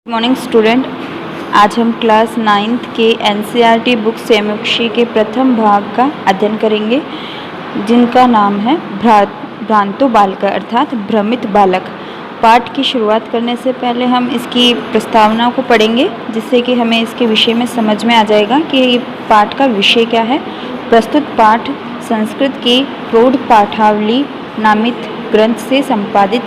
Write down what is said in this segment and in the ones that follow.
Morning student. आज हम class 9th के एनसीईआरटी बुक सैमुक्षी के प्रथम भाग का अध्ययन करेंगे, जिनका नाम है भ्रांतो बालक अर्थात भ्रमित बालक। पाठ की शुरुआत करने से पहले हम इसकी प्रस्तावना को पढ़ेंगे, जिससे कि हमें इसके विषय में समझ में आ जाएगा कि ये पाठ का विषय क्या है। प्रस्तुत पाठ संस्कृत की प्रौढ़ पाठावली नामित ग्रंथ से संपादित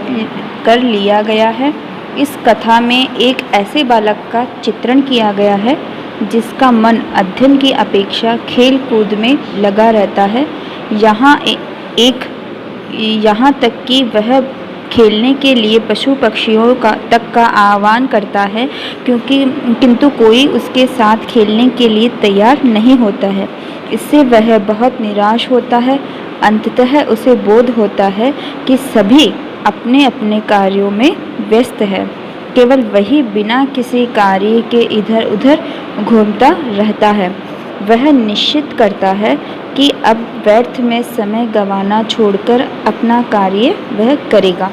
कर लिया गया है। इस कथा में एक ऐसे बालक का चित्रण किया गया है जिसका मन अध्ययन की अपेक्षा खेल कूद में लगा रहता है। यहाँ तक कि वह खेलने के लिए पशु पक्षियों तक का आह्वान करता है, किंतु कोई उसके साथ खेलने के लिए तैयार नहीं होता है। इससे वह बहुत निराश होता है। अंततः उसे बोध होता है कि सभी अपने अपने कार्यों में व्यस्त है, केवल वही बिना किसी कार्य के इधर उधर घूमता रहता है। वह निश्चित करता है कि अब व्यर्थ में समय गंवाना छोड़कर अपना कार्य वह करेगा।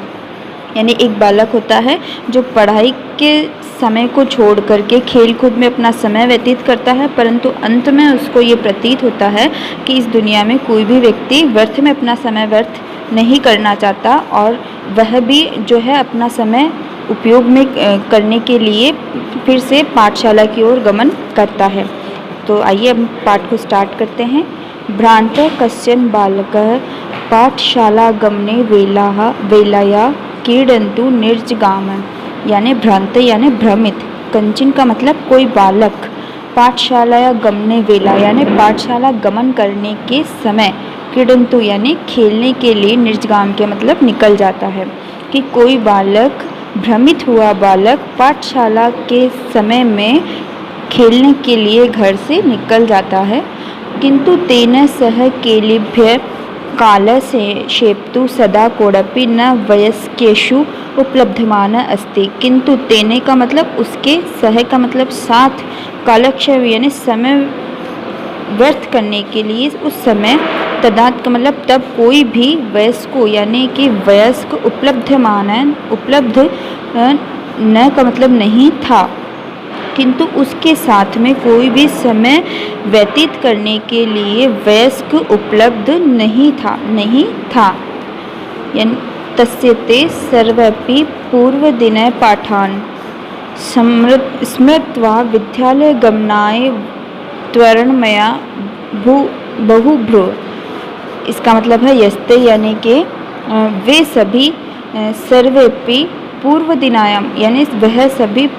यानी एक बालक होता है जो पढ़ाई के समय को छोड़ करके खेल कूद में अपना समय व्यतीत करता है, परंतु अंत में उसको ये प्रतीत होता है कि इस दुनिया में कोई भी व्यक्ति व्यर्थ में अपना समय व्यर्थ नहीं करना चाहता, और वह भी जो है अपना समय उपयोग में करने के लिए फिर से पाठशाला की ओर गमन करता है। तो आइए अब पाठ को स्टार्ट करते हैं। भ्रांत कश्चन बालकः पाठशाला गमने वेलाया क्रीडन्तु निर्जगाम। यानी भ्रांत यानी भ्रमित, कंचन का मतलब कोई बालक, पाठशाला या गमने वेला यानी पाठशाला गमन करने के समय, क्रीडन्तु यानी खेलने के लिए, निर्जगाम के मतलब निकल जाता है। कि कोई बालक, भ्रमित हुआ बालक पाठशाला के समय में खेलने के लिए घर से निकल जाता है। किंतु तेन सह केलिभ्य कालक्षेप्तुं सदा कोऽपि न वयस्केषु उपलभ्यमान अस्ति। किंतु तेने का मतलब उसके, सह का मतलब साथ, कालक्षेप यानी समय व्यर्थ करने के लिए उस समय, तदात का मतलब तब कोई भी, वयस्को यानी कि वयस्क, उपलब्धमान, उपलब्ध न का मतलब नहीं था, किंतु उसके साथ में कोई भी समय व्यतीत करने के लिए वयस्क उपलब्ध नहीं था। यानी तस्य ते सर्वेपि पूर्वदिने पाठान् स्मृत्वा विद्यालयगमनाय त्वरणमया बहुभ्रू। इसका मतलब है यस्ते यानी कि वे सभी, सर्वेपि पूर्व दिनायाम यानी वह सभी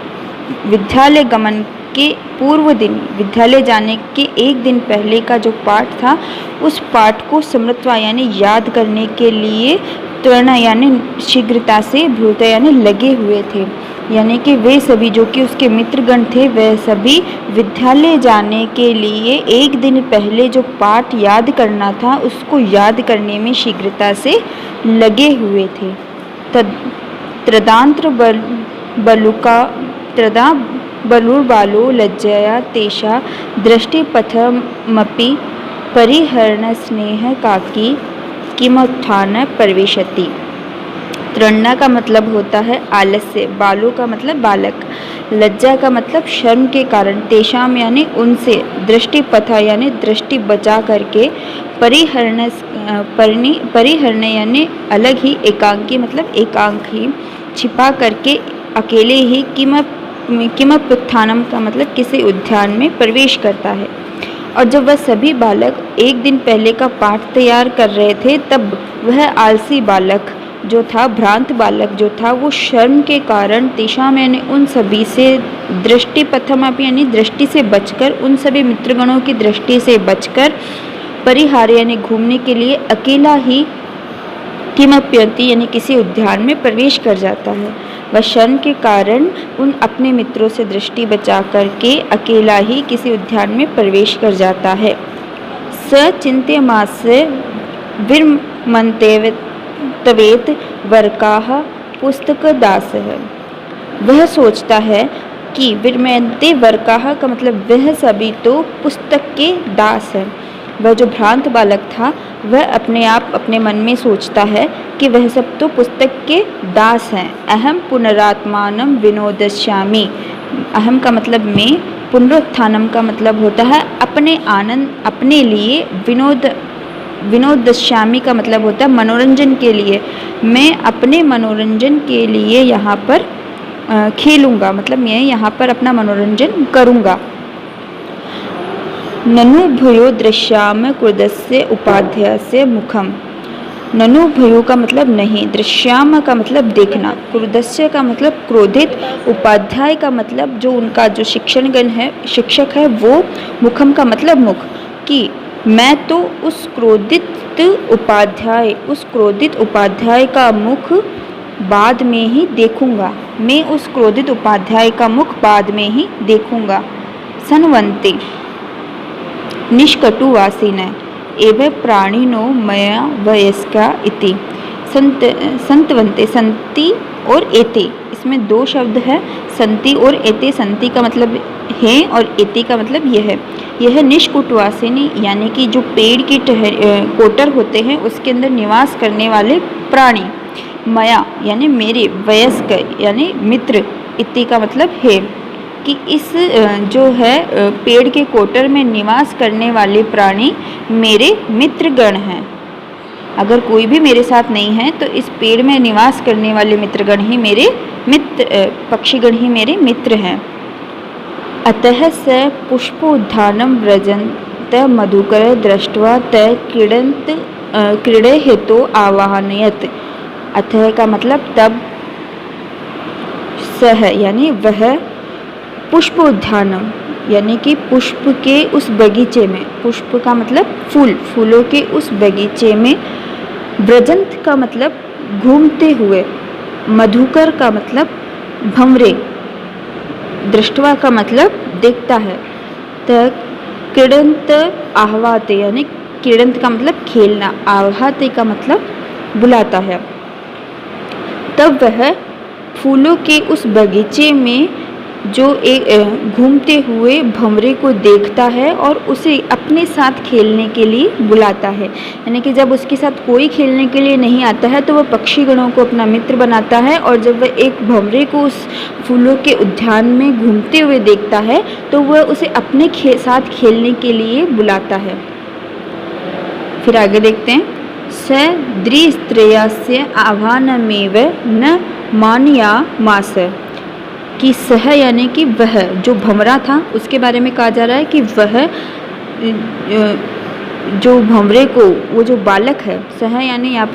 विद्यालय गमन के पूर्व दिन, विद्यालय जाने के एक दिन पहले का जो पाठ था, उस पाठ को स्मृत्वा यानी याद करने के लिए, त्वरण यानी शीघ्रता से, भ्रूत यानी लगे हुए थे। यानी कि वे सभी जो कि उसके मित्रगण थे, वह सभी विद्यालय जाने के लिए एक दिन पहले जो पाठ याद करना था, उसको याद करने में शीघ्रता से लगे हुए थे। त्रदा बलुर्बालो लज्जया तेषा दृष्टिपथमपि परिहरणस्नेहकाकी किमुत्थान प्रविशति। त्रण्णा का मतलब होता है आलस्य, बालो का मतलब बालक, लज्जा का मतलब शर्म के कारण, तेषाम यानी उनसे, दृष्टिपथा यानी दृष्टि बचा करके, परिहरण यानी अलग ही, एकांकी मतलब एकांक ही, छिपा करके अकेले ही, किमपुत्थानम का मतलब किसी उद्यान में प्रवेश करता है। और जब वह सभी बालक एक दिन पहले का पाठ तैयार कर रहे थे, तब वह आलसी बालक जो था, भ्रांत बालक जो था, वो शर्म के कारण, तेषाम यानी उन सभी से, दृष्टिपथमपि यानी दृष्टि से बचकर, उन सभी मित्रगणों की दृष्टि से बचकर, परिहार यानी घूमने के लिए अकेला ही, किमप्यन्ति यानी किसी उद्यान में प्रवेश कर जाता है। वह शर्म के कारण उन अपने मित्रों से दृष्टि बचा करके अकेला ही किसी उद्यान में प्रवेश कर जाता है। स चिन्त्यमास्य विरमन्तेवेत वर्काः पुस्तकदासः। वह सोचता है कि विरमन्ते वर्काः का मतलब वह सभी तो पुस्तक के दास हैं। वह जो भ्रांत बालक था वह अपने आप अपने मन में सोचता है कि वह सब तो पुस्तक के दास हैं। अहम पुनरात्मानम विनोदश्यामि। अहम का मतलब मैं, पुनरुत्थानम का मतलब होता है अपने आनंद, अपने लिए। विनोदश्यामि का मतलब होता है मनोरंजन के लिए। मैं अपने मनोरंजन के लिए यहाँ पर खेलूँगा, मतलब मैं यहाँ पर अपना मनोरंजन करूँगा। ननु भयो दृश्याम क्रुद्धस्य उपाध्यायस्य मुखम। ननु भयो का मतलब नहीं, दृश्याम का मतलब देखना, क्रुद्धस्य का मतलब क्रोधित, उपाध्याय का मतलब जो उनका जो शिक्षणगण है, शिक्षक है वो, मुखम का मतलब मुख, कि मैं तो उस क्रोधित उपाध्याय का मुख बाद में ही देखूंगा। मैं उस क्रोधित उपाध्याय का मुख बाद में ही देखूंगा। सन्वन्ते निष्कटुवासिन एव प्राणिनो मया वयस्का इति। संतवन्ते, संति और एते, इसमें दो शब्द है, संति और एते। संति का मतलब है और एते का मतलब यह है। यह निष्कुटवासिनी यानी कि जो पेड़ की कोटर होते हैं उसके अंदर निवास करने वाले प्राणी। मया यानी मेरे, वयस्क यानी मित्र, इति का मतलब है कि इस जो है पेड़ के कोटर में निवास करने वाले प्राणी मेरे मित्रगण हैं। अगर कोई भी मेरे साथ नहीं है तो इस पेड़ में निवास करने वाले मित्रगण ही मेरे पक्षीगण ही मेरे मित्र हैं। अतः स पुष्पोद्यानं व्रजन्त मधुकर दृष्ट्वा तय क्रीडे हेतु आवाहनयत। अतः का मतलब तब, सह यानी वह, पुष्पोद्यानम यानी कि पुष्प के उस बगीचे में, पुष्प का मतलब फूल, फूलों के उस बगीचे में, व्रजंत का मतलब घूमते हुए, मधुकर का मतलब भंवरे, दृष्टवा का मतलब देखता है, तक क्रीडंत आहवाते यानी क्रीडंत का मतलब खेलना, आहवाते का मतलब बुलाता है। तब वह फूलों के उस बगीचे में जो एक घूमते हुए भंवरे को देखता है और उसे अपने साथ खेलने के लिए बुलाता है। यानी कि जब उसके साथ कोई खेलने के लिए नहीं आता है तो वह पक्षीगणों को अपना मित्र बनाता है, और जब वह एक भंवरे को उस फूलों के उद्यान में घूमते हुए देखता है तो वह उसे अपने साथ खेलने के लिए बुलाता है। फिर आगे देखते हैं। स द्विस्त्रेयस्य आह्वानमेव न मानयामास, कि सह यानी कि वह जो भंवरा था उसके बारे में कहा जा रहा है कि वह जो भंवरे को, वो जो बालक है, सह यानी यहाँ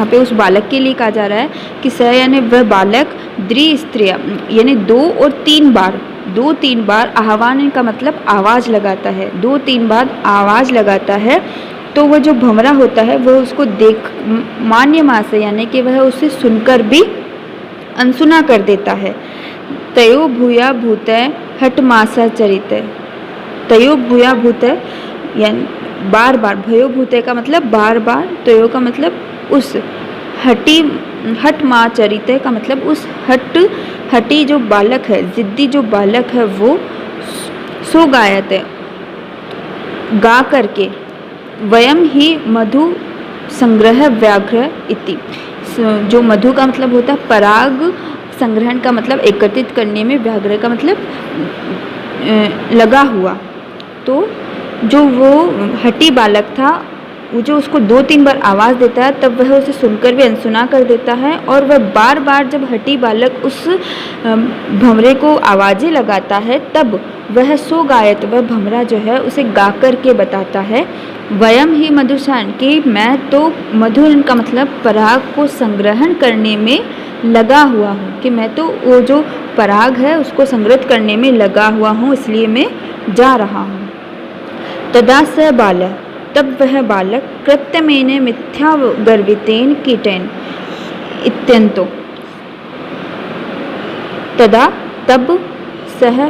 पे उस बालक के लिए कहा जा रहा है कि सह यानी वह बालक, द्विस्त्रिया यानी दो तीन बार आह्वान का मतलब आवाज़ लगाता है, 2-3 बार आवाज़ लगाता है, तो वह जो भंवरा होता है वह उसको देख मान्यमास यानी कि वह उसे सुनकर भी अनसुना कर देता है। तयो भूया भूत हटमासा चरित। तयो भूया भूत यानी बार बार, भयो भूत का मतलब बार बार, तयो का मतलब उस, हट मा चरित का मतलब उस हटी जो बालक है, जिद्दी जो बालक है वो सो गायत है, गा करके, वयम ही मधु संग्रह व्याघ्र इति। जो मधु का मतलब होता है पराग, संग्रहण का मतलब एकत्रित करने में, व्याघ्र का मतलब लगा हुआ। तो जो वो हटी बालक था, वो जो उसको 2-3 बार आवाज़ देता है तब वह उसे सुनकर भी अनसुना कर देता है, और वह बार बार जब हटी बालक उस भंवरे को आवाज़ें लगाता है तब वह सो गायत, वह भंवरा जो है उसे गा कर के बताता है, वयम ही मधुसान, कि मैं तो मधु का मतलब पराग को संग्रहण करने में लगा हुआ हूँ, कि मैं तो वो जो पराग है उसको संग्रहित करने में लगा हुआ हूँ, इसलिए मैं जा रहा हूँ। तदा स बाल, तब वह बालक, कृत्यमेन मिथ्या गर्वितेन कीटेन इत्यंतो। तदा तब, सह